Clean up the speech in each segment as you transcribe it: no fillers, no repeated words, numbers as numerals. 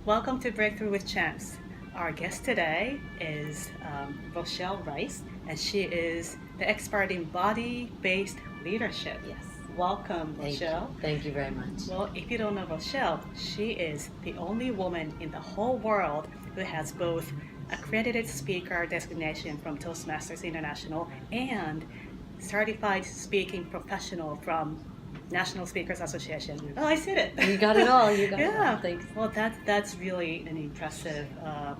Welcome to Breakthrough with Champs. Our guest today is Rochelle Rice, and she is the expert in body-based leadership. Yes. Welcome, Thank Rochelle. you. Thank you very much. Well, if you don't know Rochelle, she is the only woman in the whole world who has both Accredited Speaker designation from Toastmasters International and Certified Speaking Professional from National Speakers Association. Oh, I said it. You got it all. You got it Yeah. all. Thanks. Well, that's really an impressive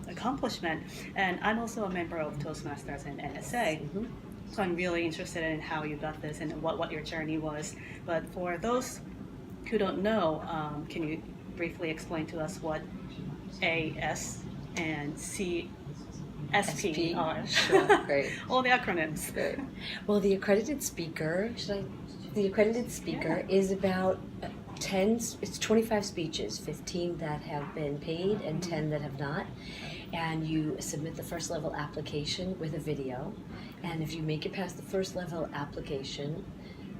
accomplishment. And I'm also a member of Toastmasters and NSA. Mm-hmm. So I'm really interested in how you got this and what your journey was. But for those who don't know, can you briefly explain to us what AS and CSP are? Sure. Great. All the acronyms. Great. Well, the accredited speaker, the accredited speaker is about 10, it's 25 speeches, 15 that have been paid and 10 that have not. And you submit the first level application with a video. And if you make it past the first level application,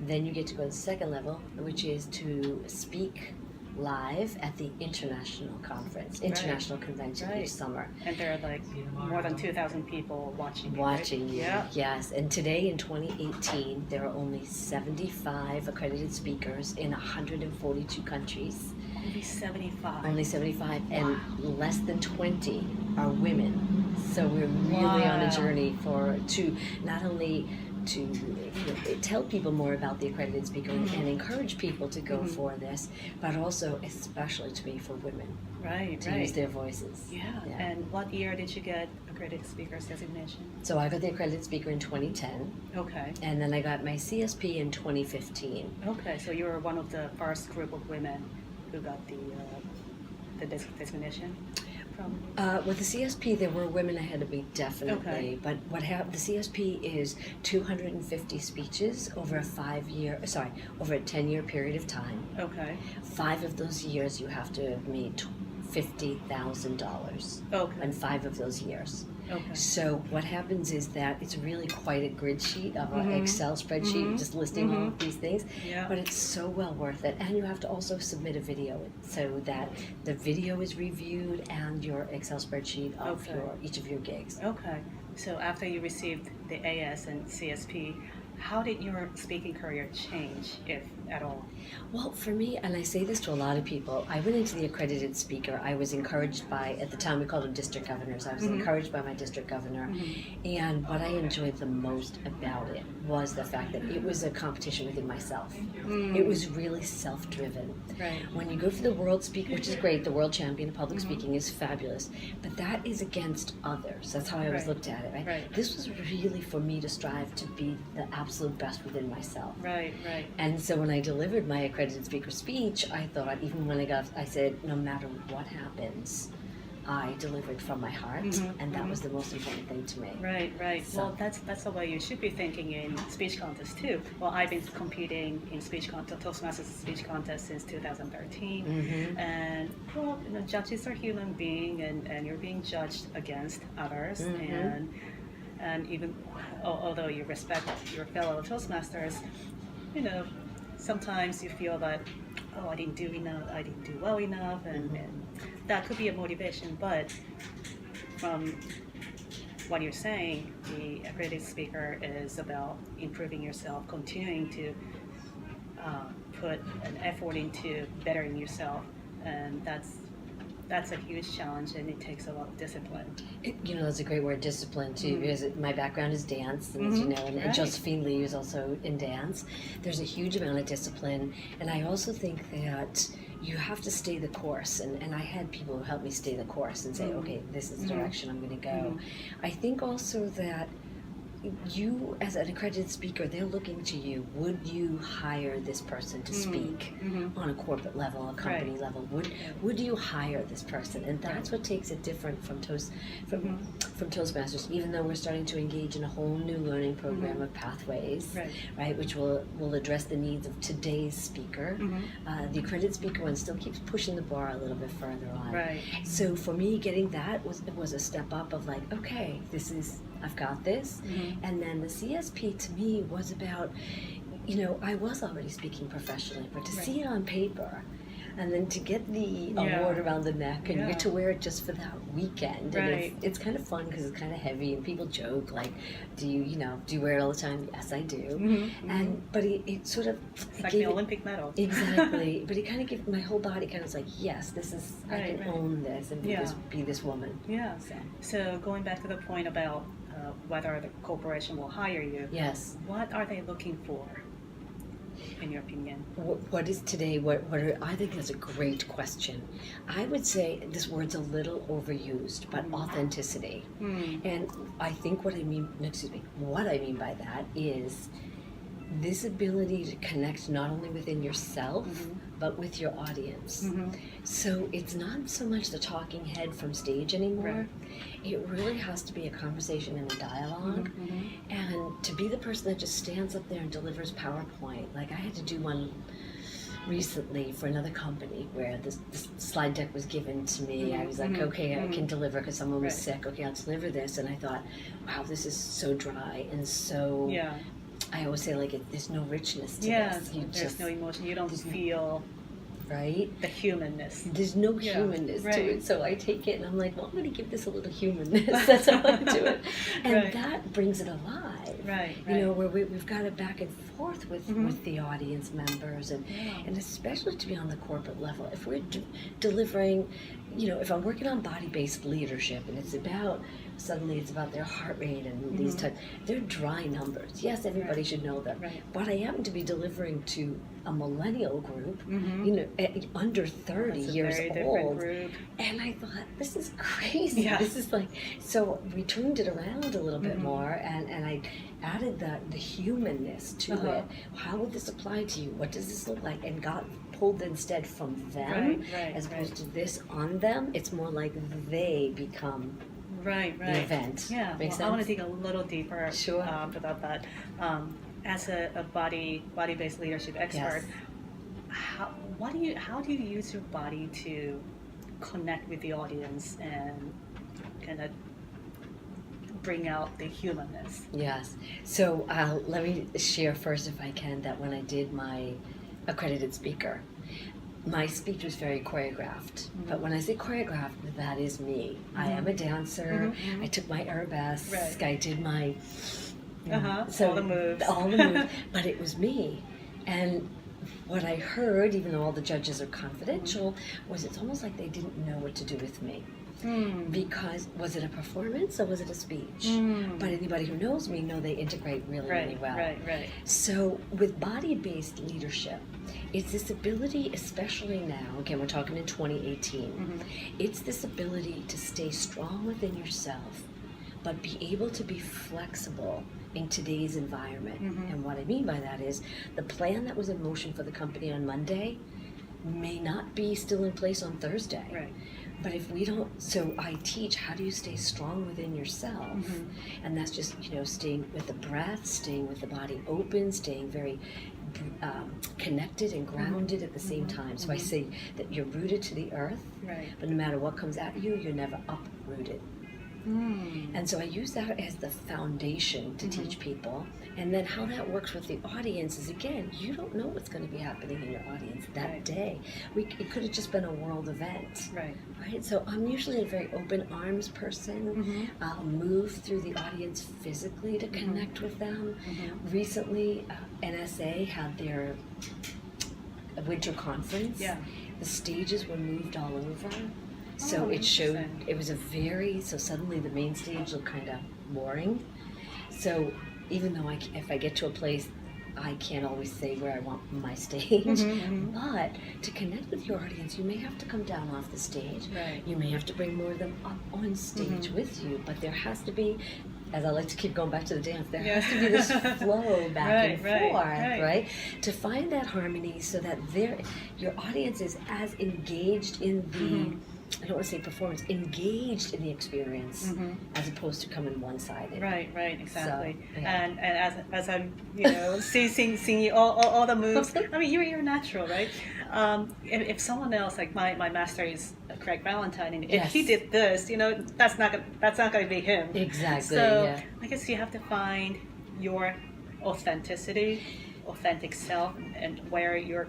then you get to go to the second level, which is to speak live at the international convention each summer. And there are like more than 2,000 people watching you. Right? You. Yeah. Yes. And today in 2018, there are only 75 accredited speakers in 142 countries. Only 75. Only 75, and less than 20 are women. So we're really on a journey to not only to tell people more about the accredited speaker and encourage people to go for this, but also especially to be for women, to use their voices. Yeah. And what year did you get accredited speakers designation? So I got the accredited speaker in 2010. Okay. And then I got my CSP in 2015. Okay, so you were one of the first group of women who got the designation from? With the CSP, there were women ahead of me, definitely. Okay. But what happened? The CSP is 250 speeches over a 10-year period of time. Okay. 5 of those years you have to have made $50,000. Okay. In 5 of those years. Okay. So what happens is that it's really quite a grid sheet of an Excel spreadsheet, just listing all of these things. Yeah. But it's so well worth it. And you have to also submit a video so that the video is reviewed and your Excel spreadsheet of each of your gigs. Okay. So after you received the AS and CSP, how did your speaking career change, if at all? Well, for me, and I say this to a lot of people, I went into the accredited speaker. I was encouraged by, at the time we called them district governors, I was encouraged by my district governor. And what I enjoyed the most about it was the fact that it was a competition within myself. It was really self-driven. Right. When you go for the world speak, which is great, the world champion of public speaking is fabulous, but that is against others. That's how I always looked at it, right? This was really for me to strive to be the absolute best within myself. Right. And so when I delivered my accredited speaker speech, I thought, even when I said, no matter what happens, I delivered from my heart, and that was the most important thing to me. Right. So. Well, that's the way you should be thinking in speech contests too. Well, I've been competing in speech contest, Toastmasters speech contest since 2013, and well, judges are human beings, and you're being judged against others, and even although you respect your fellow Toastmasters, sometimes you feel that, oh, I didn't do enough, I didn't do well enough, and that could be a motivation. But from what you're saying, the accredited speaker is about improving yourself, continuing to put an effort into bettering yourself, and that's a huge challenge, and it takes a lot of discipline. That's a great word, discipline, too, because my background is dance, and as you know, and Josephine Lee is also in dance. There's a huge amount of discipline, and I also think that you have to stay the course, and I had people who helped me stay the course and say, okay, this is the direction I'm going to go. I think also that you, as an accredited speaker, they're looking to you. Would you hire this person to speak on a corporate level, a company level? Would you hire this person? And that's what takes it different from Toastmasters. Even though we're starting to engage in a whole new learning program of pathways, right, which will address the needs of today's speaker. The accredited speaker one still keeps pushing the bar a little bit further on. Right. So for me, getting that was a step up of like, okay, I've got this. And then the CSP to me was about I was already speaking professionally, but to see it on paper, and then to get the award around the neck, and you get to wear it just for that weekend, and it's kind of fun because it's kind of heavy, and people joke like, do you wear it all the time? Yes, I do. But it sort of it's like the Olympic medal. Exactly. But it kind of gave my whole body kind of like, yes, this is I can own this and be this woman. Yeah. So going back to the point about whether the corporation will hire you. Yes. What are they looking for, in your opinion? What is today? I think that's a great question. I would say this word's a little overused, but authenticity. And I think what I mean by that is this ability to connect not only within yourself, but with your audience. So it's not so much the talking head from stage anymore. It really has to be a conversation and a dialogue. And to be the person that just stands up there and delivers PowerPoint. Like I had to do one recently for another company where this slide deck was given to me. I was like, okay, I can deliver because someone was sick. Okay, I'll deliver this. And I thought, wow, this is so dry and so... I always say, like, there's no richness to this. There's no emotion. You don't feel the humanness. There's no humanness to it. So I take it and I'm like, well, I'm going to give this a little humanness. That's how I do it. And that brings it alive. Where we've got it back and forth with the audience members and especially to be on the corporate level. If we're delivering, if I'm working on body-based leadership and it's about their heart rate and these types, they're dry numbers. Yes, everybody should know them. But I happen to be delivering to a millennial group, under 30 years old. And I thought, this is crazy. This is like, so we turned it around a little bit more and I added the humanness to it. How would this apply to you? What does this look like? And got pulled instead from them as opposed to this on them. It's more like they become the event. Makes sense? I want to dig a little deeper about that. As a body-based leadership expert, how do you use your body to connect with the audience and kind of bring out the humanness? Yes. So let me share first, if I can, that when I did my accredited speaker, my speech was very choreographed. But when I say choreographed, that is me. I am a dancer. I took my arabesque. I did my... all the moves. But it was me. And what I heard, even though all the judges are confidential, was it's almost like they didn't know what to do with me. Because was it a performance or was it a speech? But anybody who knows me know they integrate really well. So with body-based leadership, it's this ability, especially now, again, we're talking in 2018, it's this ability to stay strong within yourself, but be able to be flexible in today's environment. And what I mean by that is the plan that was in motion for the company on Monday may not be still in place on Thursday. But if we don't, so I teach how do you stay strong within yourself, and that's just staying with the breath, staying with the body open, staying very connected and grounded at the same time. So I say that you're rooted to the earth, but no matter what comes at you, you're never uprooted. And so I use that as the foundation to teach people. And then how that works with the audience is, again, you don't know what's going to be happening in your audience that day. It could have just been a world event. So I'm usually a very open arms person. I'll move through the audience physically to connect with them. Recently, NSA had their winter conference. The stages were moved all over. So it showed, it was so suddenly the main stage looked kind of boring. So even though if I get to a place, I can't always say where I want my stage, but to connect with your audience, you may have to come down off the stage. You may have to bring more of them up on stage with you, but there has to be, as I like to keep going back to the dance, there has to be this flow back and forth, to find that harmony so that your audience is as engaged in the, I don't want to say performance, engaged in the experience as opposed to coming one-sided. Exactly. So, and as I'm, seeing all the moves, I mean, you're natural, right? If someone else, like my master is Craig Valentine, and if he did this, that's not going to be him. Exactly. So I guess you have to find your authenticity. authentic self and where you're,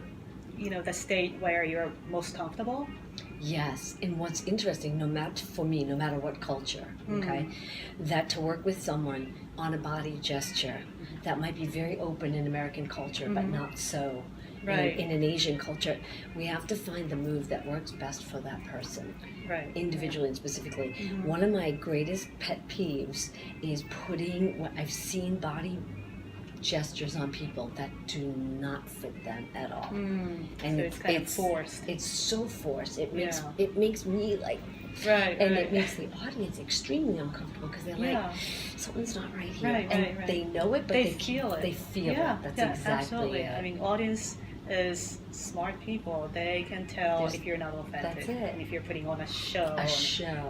the state where you're most comfortable. Yes, and what's interesting, no matter what culture, okay, that to work with someone on a body gesture that might be very open in American culture, but not so Right. in an Asian culture, we have to find the move that works best for that person, Right. individually and specifically. One of my greatest pet peeves is putting what I've seen body gestures on people that do not fit them at all, and so it's kind of forced. It's so forced. It makes me like, right, and right. it makes the audience extremely uncomfortable because they're like, something's not right here, Right, and right. they know it, but they feel it. They feel yeah, it. That's yeah, exactly absolutely. it. I mean, audience is smart people. They can tell if you're not authentic. That's it. And if you're putting on a show.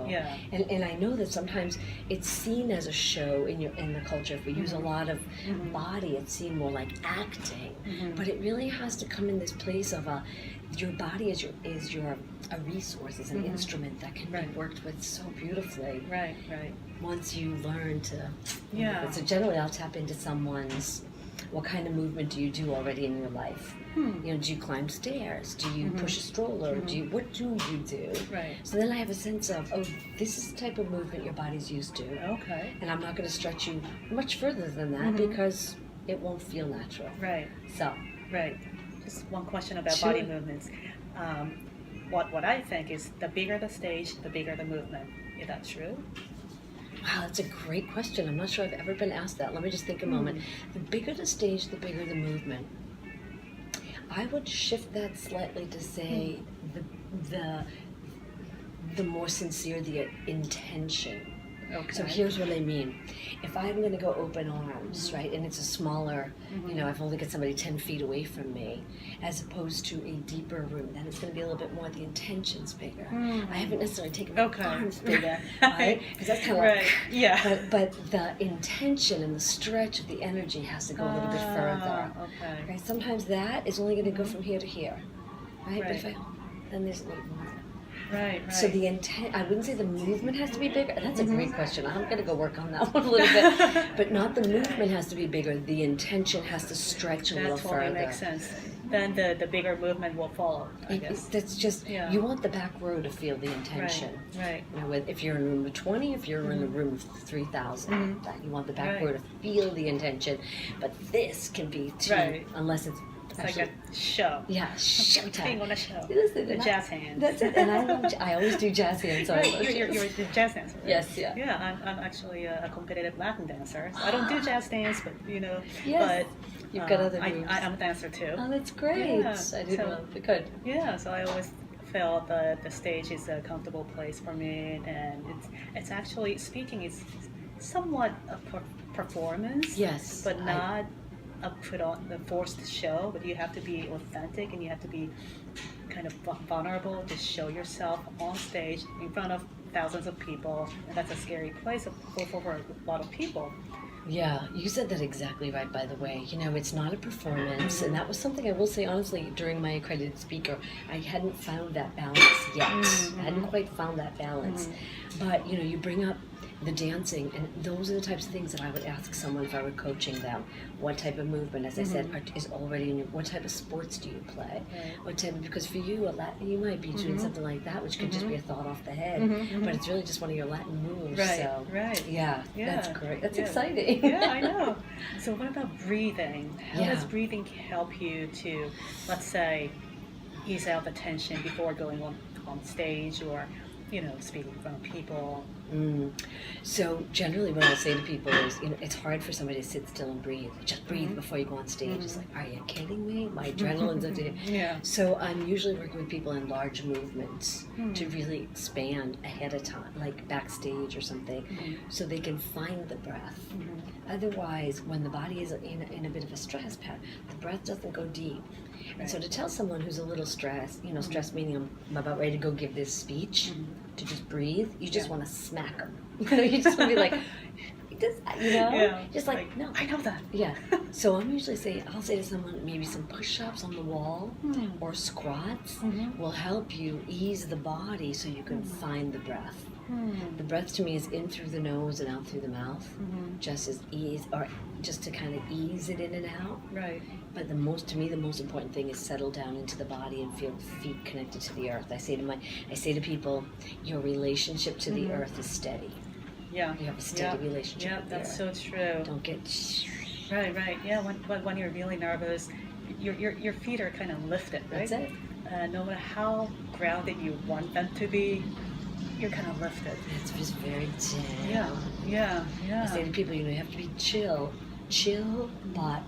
Yeah. And I know that sometimes it's seen as a show in the culture. If we use a lot of body, it's seen more like acting. But it really has to come in this place of your body is your a resource, is an instrument that can be worked with so beautifully. Right. Once you learn to. Yeah. So generally, I'll tap into someone's. What kind of movement do you do already in your life? Do you climb stairs? Do you push a stroller? What do you do? Right. So then I have a sense of, this is the type of movement your body's used to. Okay. And I'm not going to stretch you much further than that because it won't feel natural. Right. So. Right. Just one question about Sure. body movements. What I think is the bigger the stage, the bigger the movement. Is that true? Wow, that's a great question. I'm not sure I've ever been asked that. Let me just think a moment. The bigger the stage, the bigger the movement. I would shift that slightly to say the more sincere the intention. Okay. So here's what I mean. If I'm going to go open arms, right, and it's a smaller, I've only got somebody 10 feet away from me, as opposed to a deeper room, then it's going to be a little bit more, the intention's bigger. I haven't necessarily taken my arms bigger, right? Because that's kind of like, but the intention and the stretch of the energy has to go a little bit further. Okay. Sometimes that is only going to go from here to here, right? But if then there's a little more. Right. So the intent, I wouldn't say the movement has to be bigger. That's a great question. I'm going to go work on that one a little bit. But not the movement has to be bigger. The intention has to stretch a little further. That totally makes sense. Then the bigger movement will follow, I guess. That's just, you want the back row to feel the intention. Right. If you're in a room of 20, if you're in a room of 3,000, you want the back row to feel the intention. But this can be too, unless it's like a show. Yeah, showtime. Being on a show. Listen, the jazz hands. That's it. And I always do jazz hands. Right, you're the jazz dancer, right? Yes, yeah. Yeah, I'm actually a competitive Latin dancer. So I don't do jazz dance, but Yes. But you've got other moves. I'm a dancer too. Oh, that's great. Yeah. I didn't know. Good. Yeah, so I always felt that the stage is a comfortable place for me, and it's actually speaking is somewhat a performance. Yes. But not put on the forced show, but you have to be authentic and you have to be kind of vulnerable to show yourself on stage in front of thousands of people, and that's a scary place for a lot of people. Yeah, you said that exactly right, by the way. It's not a performance, and that was something I will say honestly during my accredited speaker. I hadn't found that balance yet. I hadn't quite found that balance. But, you bring up the dancing, and those are the types of things that I would ask someone if I were coaching them. What type of movement, as I said, is already in your, what type of sports do you play? What type, because for you, you might be doing something like that, which could just be a thought off the head, but it's really just one of your Latin moves. Right, so, right. Yeah, that's great. That's exciting. Yeah, I know. So what about breathing? How does breathing help you to, let's say, ease out the tension before going on stage or, speaking in front of people? So generally what I'll say to people is, it's hard for somebody to sit still and breathe. Just breathe before you go on stage. It's like, are you kidding me? My adrenaline's up to you. Yeah. So I'm usually working with people in large movements to really expand ahead of time, like backstage or something, so they can find the breath. Otherwise, when the body is in a bit of a stress pattern, the breath doesn't go deep. And so to tell someone who's a little stressed, stress meaning I'm about ready to go give this speech, to just breathe, you just want to smack them. You just want to be like, just like, no. I know that. Yeah. So I'm usually I'll say to someone, maybe some push-ups on the wall or squats will help you ease the body so you can find the breath. The breath to me is in through the nose and out through the mouth, just to kind of ease it in and out. Right. But the most important thing is settle down into the body and feel feet connected to the earth. I say to people, your relationship to the earth is steady. Yeah. You have a steady relationship. Yeah, with the that's earth. so true. Don't get. Right. Yeah, when you're really nervous, your feet are kind of lifted, right? That's it. No matter how grounded you want them to be, you're kind of lifted. It's just very down. Yeah. I say to people, you have to be chill, but,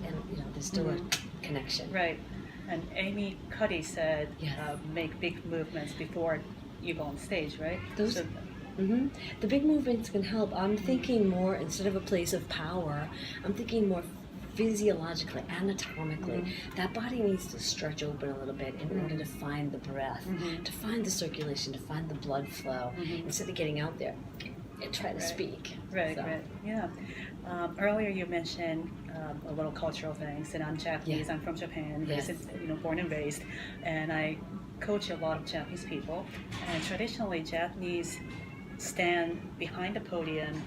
and there's still a connection. Right. And Amy Cuddy said, Yes. make big movements before you go on stage, right? Those. The big movements can help. I'm thinking more, instead of a place of power, I'm thinking more physiologically, anatomically. That body needs to stretch open a little bit in order to find the breath, to find the circulation, to find the blood flow, instead of getting out there and trying to speak. Right. Yeah. Earlier you mentioned a little cultural things, and I'm Japanese. I'm from Japan, born and raised, and I coach a lot of Japanese people. And traditionally, Japanese stand behind the podium,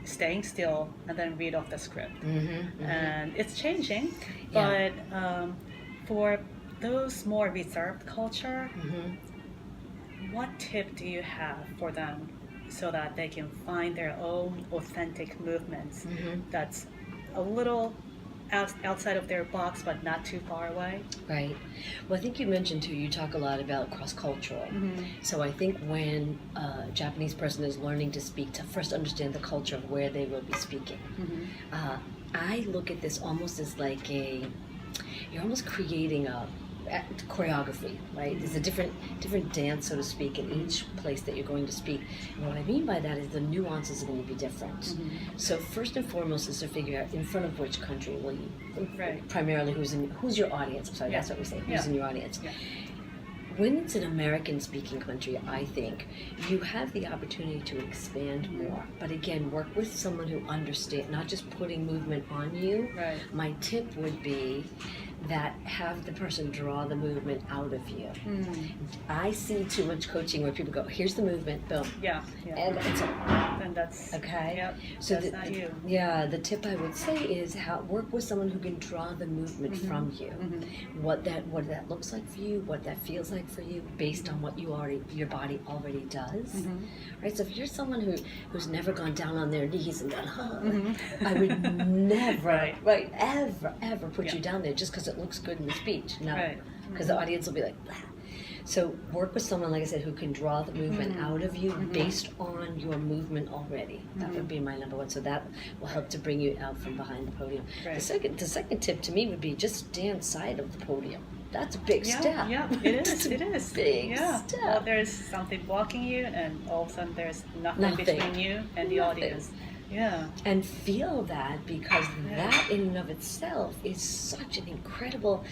staying still, and then read off the script. And it's changing, but for those more reserved culture, what tip do you have for them so that they can find their own authentic movements that's a little outside of their box but not too far away? Right. Well, I think you mentioned too, you talk a lot about cross-cultural. So I think when a Japanese person is learning to speak, to first understand the culture of where they will be speaking. I look at this almost as like you're almost creating a choreography, right? There's a different dance, so to speak, in each place that you're going to speak. And what I mean by that is the nuances are going to be different. So first and foremost is to figure out in front of which country will you, primarily who's your audience. I'm sorry, that's what we say, who's in your audience. When it's an American-speaking country, I think, you have the opportunity to expand more. But again, work with someone who understands, not just putting movement on you. My tip would be that have the person draw the movement out of you. I see too much coaching where people go, here's the movement, boom. And it's then that's okay. So that's not you. The tip I would say is work with someone who can draw the movement from you. What that looks like for you, what that feels like for you, based on what your body already does. Right. So if you're someone who's never gone down on their knees and gone, I would never, ever put you down there just because it looks good in the speech. No, because the audience will be like, blah. So work with someone, like I said, who can draw the movement out of you based on your movement already. That would be my number one. So that will help to bring you out from behind the podium. The second tip to me would be just stand side of the podium. That's a big step. Yeah, it is. It is. Big step. Well, there's something blocking you, and all of a sudden there's nothing. Between you and the audience. Yeah. And feel that, because that in and of itself is such an incredible.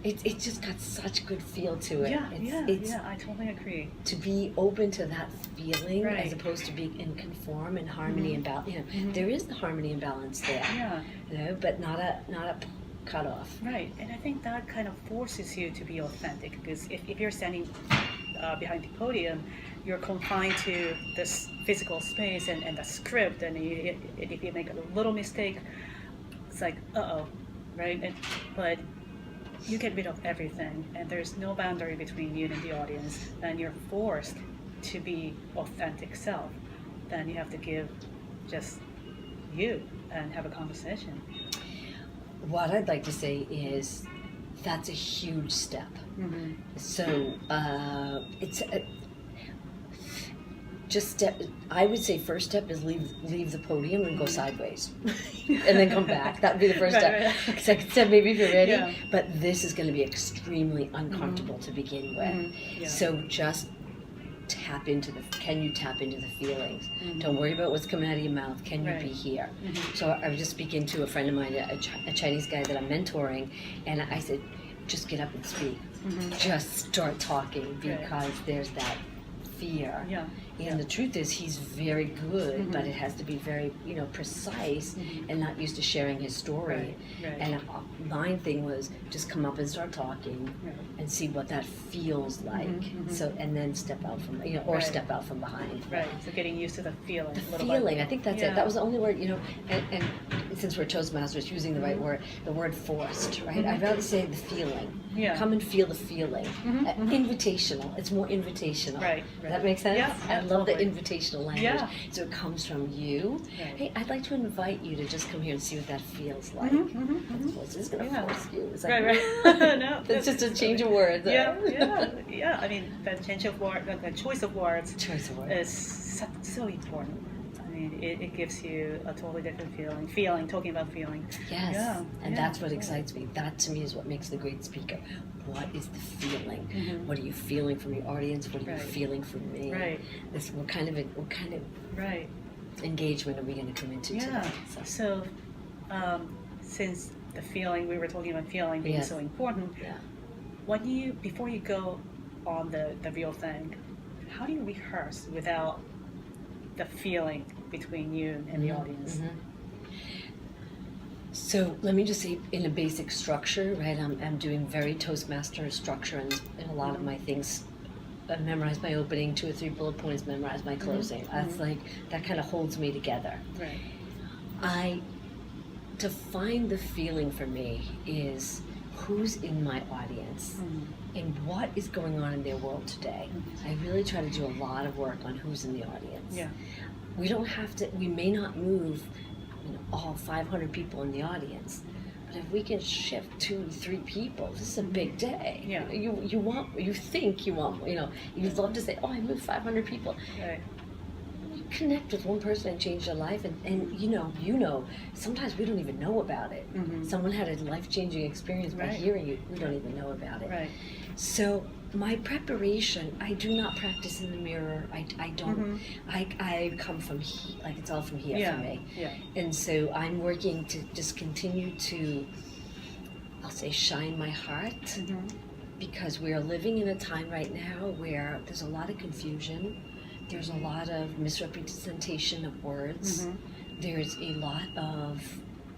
It just got such a good feel to it. I totally agree. To be open to that feeling as opposed to being in conform and harmony and balance. There is the harmony and balance there. But not a cut off. Right, and I think that kind of forces you to be authentic, because if you're standing behind the podium, you're confined to this physical space and the script, and if you make a little mistake, it's like, right? But you get rid of everything, and there's no boundary between you and the audience, and you're forced to be authentic self. Then you have to give just you and have a conversation. What I'd like to say is that's a huge step. So it's I would say first step is leave the podium and go sideways, and then come back. That would be the first step. Second step, maybe if you're ready. But this is going to be extremely uncomfortable to begin with. So just can you tap into the feelings? Don't worry about what's coming out of your mouth. Can you be here? So I was just speaking to a friend of mine, a Chinese guy that I'm mentoring, and I said, just get up and speak. Just start talking, because there's that fear. And the truth is, he's very good, but it has to be very, precise and not used to sharing his story. Right. And my thing was just come up and start talking and see what that feels like. So, and then step out from, or step out from behind. Right. So getting used to the feeling. The feeling. I think that's it. That was the only word, and since we're Toastmasters, using the right word, the word forced, right? I'd rather say the feeling. Yeah. Come and feel the feeling. Invitational. It's more invitational. Right. Does that make sense? Yeah. I love totally. the invitational language. Yeah. So it comes from you. Right. Hey, I'd like to invite you to just come here and see what that feels like. This is going to force you. It's like, right. No, it's just a change of words. Yeah. I mean, the change of word, the choice of words, is so important. I mean, it gives you a totally different feeling, talking about feeling. Yes, yeah, and that's what excites me. That to me is what makes the great speaker. What is the feeling? What are you feeling from your audience? What are you feeling from me? Right. What kind of engagement are we going to come into today? So since the feeling, we were talking about feeling being so important, before you go on the real thing, how do you rehearse without the feeling between you and the audience? So let me just say, in a basic structure, right? I'm doing very Toastmaster structure in a lot of my things. I memorize my opening, 2 or 3 bullet points, memorize my closing. That's like, that kind of holds me together. Right. To find the feeling for me is who's in my audience and what is going on in their world today. I really try to do a lot of work on who's in the audience. Yeah. We don't have to, we may not move all 500 people in the audience, but if we can shift 2 to 3 people, this is a big day. Yeah. You'd love to say, oh, I moved 500 people. Right. Connect with one person and change their life, and sometimes we don't even know about it. Someone had a life-changing experience by hearing it. We don't even know about it. Right. So my preparation, I do not practice in the mirror. I don't. I come from here, like it's all from here for me. Yeah. And so I'm working to just continue to, I'll say, shine my heart, because we are living in a time right now where there's a lot of confusion. There's a lot of misrepresentation of words. There's a lot of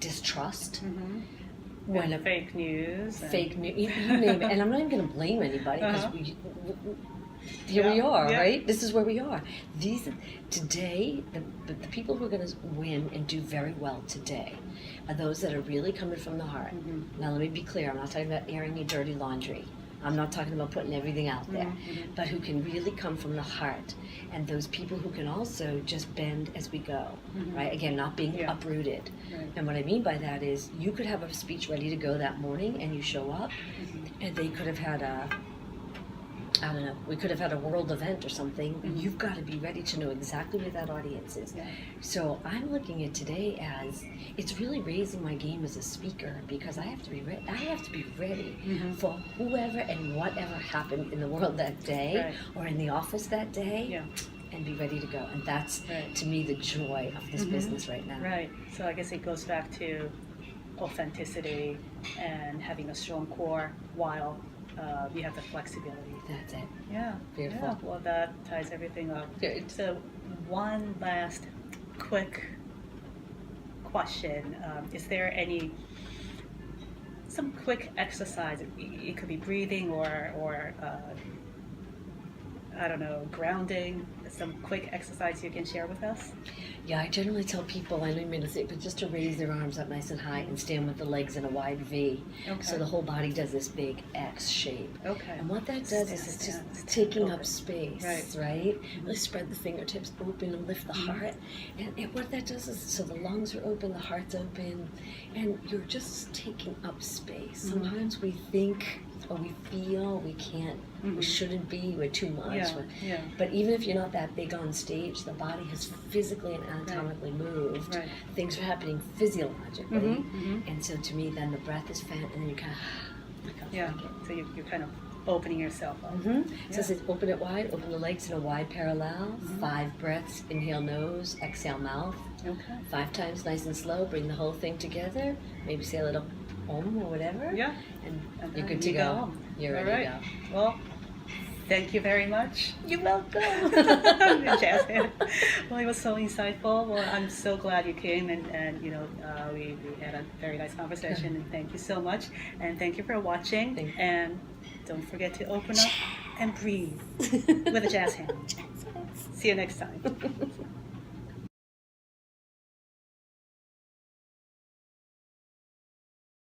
distrust. When fake news. You name it. And I'm not even going to blame anybody, because here we are, right? This is where we are. Today, the people who are going to win and do very well today are those that are really coming from the heart. Now, let me be clear. I'm not talking about airing your dirty laundry. I'm not talking about putting everything out there, but who can really come from the heart, and those people who can also just bend as we go, right? Again, not being uprooted. Right. And what I mean by that is, you could have a speech ready to go that morning, and you show up, and they could have had we could have had a world event or something. You've got to be ready to know exactly where that audience is. Yeah. So I'm looking at today as, it's really raising my game as a speaker, because I have to be ready. I have to be ready for whoever and whatever happened in the world that day, or in the office that day, and be ready to go. And that's, to me, the joy of this business right now. Right. So I guess it goes back to authenticity and having a strong core while you have the flexibility. That's it. Yeah. Beautiful. Yeah. Well, that ties everything up. Good. So one last quick question. Is there some quick exercise? It could be breathing or I don't know, grounding. Some quick exercise you can share with us? Yeah, I generally tell people, I know you made a mistake, but just to raise their arms up nice and high and stand with the legs in a wide V. Okay. So the whole body does this big X shape. Okay. And what that does is it's just taking up space, right? Really spread the fingertips open and lift the heart. And what that does is, so the lungs are open, the heart's open, and you're just taking up space. Sometimes we think, or we feel we can't, we shouldn't be, we're too much. But even if you're not that big on stage, the body has physically and anatomically moved. Right. Things are happening physiologically. And so to me, then the breath is fed, and then you kind of, so you're kind of opening yourself up. So it says open it wide, open the legs in a wide parallel, 5 breaths, inhale nose, exhale mouth. 5 times nice and slow, bring the whole thing together, maybe say a little Om or whatever. And you're good to go. You're ready to go. Well, Thank you very much. You're welcome. Jazz hand. Well, it was so insightful. Well, I'm so glad you came, and we had a very nice conversation, and thank you so much. And thank you for watching. Thank you. And don't forget to open up and breathe with a jazz hand. See you next time.